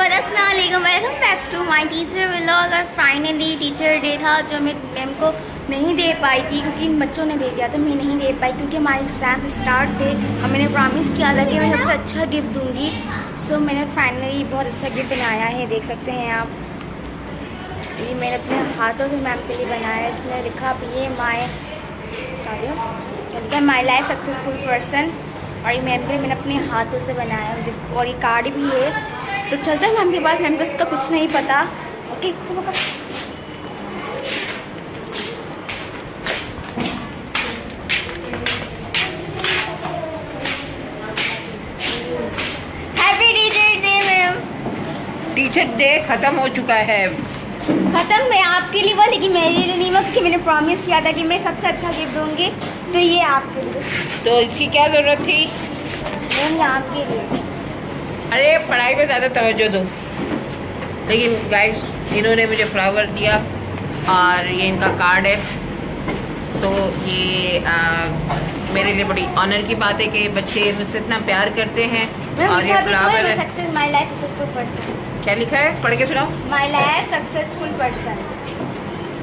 और अस्सलाम वालेकुम, welcome back to my teacher vlog. और फाइनली टीचर डे था जो मैं मैम को नहीं दे पाई थी क्योंकि इन बच्चों ने दे दिया था, मैं नहीं दे पाई क्योंकि हमारे एग्जाम स्टार्ट थे और मैंने प्रॉमिस किया था कि मैं सबसे अच्छा गिफ्ट दूंगी। सो मैंने फाइनली बहुत अच्छा गिफ्ट बनाया है, देख सकते हैं आप। ये मैंने अपने हाथों से मैम के लिए बनाया है। इसमें लिखा भी है माई लाइफ सक्सेसफुल पर्सन, और ये मैम के लिए मैंने अपने हाथों से बनाया है मुझे, और ये कार्ड भी है। तो चलते हैं मैम के पास, मैम को इसका कुछ नहीं पता। ओके चलो। Happy teacher day ma'am. Teacher day खत्म हो चुका है। खत्म मैं आपके लिए वो, लेकिन मेरे लिए नहीं हुआ क्योंकि मैंने प्रॉमिस किया था कि मैं सबसे अच्छा गिफ्ट दूंगी। तो ये आपके लिए। तो इसकी क्या जरूरत थी? मैम आपके लिए। अरे पढ़ाई पे ज़्यादा तवज्जो दो। लेकिन गाइस इन्होंने मुझे फ्लावर दिया और ये इनका कार्ड है। तो ये मेरे लिए बड़ी ऑनर की बात है कि बच्चे मुझसे इतना प्यार करते हैं। और ये फ्लावर है। Success my life successful person. क्या लिखा है, पढ़ के सुनाओ। My life successful person.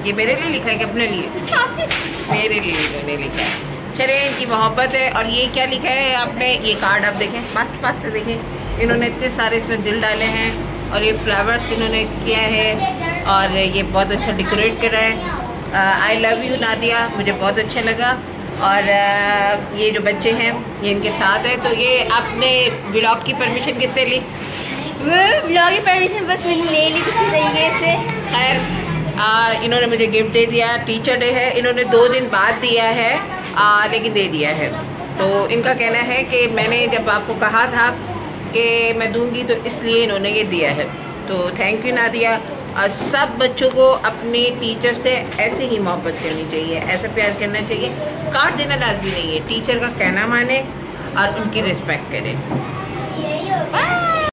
ये मेरे लिए लिखा है कि अपने लिए? मेरे लिए इन्होंने लिखा है। चले, इनकी मोहब्बत है। और ये क्या लिखा है आपने? ये कार्ड आप देखें, पास से देखें। इन्होंने इतने सारे इसमें दिल डाले हैं और ये फ्लावर्स इन्होंने किया है और ये बहुत अच्छा डेकोरेट करा है। आई लव यू नादिया, मुझे बहुत अच्छा लगा। और ये जो बच्चे हैं ये इनके साथ है। तो ये आपने व्लॉग की परमिशन किससे ली? व्लॉग की परमिशन बस मैंने ले ली किसी तरीके से। खैर इन्होंने मुझे गिफ्ट दे दिया। टीचर डे है, इन्होंने 2 दिन बाद दिया है लेकिन दे दिया है। तो इनका कहना है कि मैंने जब आपको कहा था कि मैं दूंगी तो इसलिए इन्होंने ये दिया है। तो थैंक यू नादिया। और सब बच्चों को अपनी टीचर से ऐसे ही मोहब्बत करनी चाहिए, ऐसा प्यार करना चाहिए। कार्ड देना लाजमी नहीं है, टीचर का कहना माने और उनकी रिस्पेक्ट करें।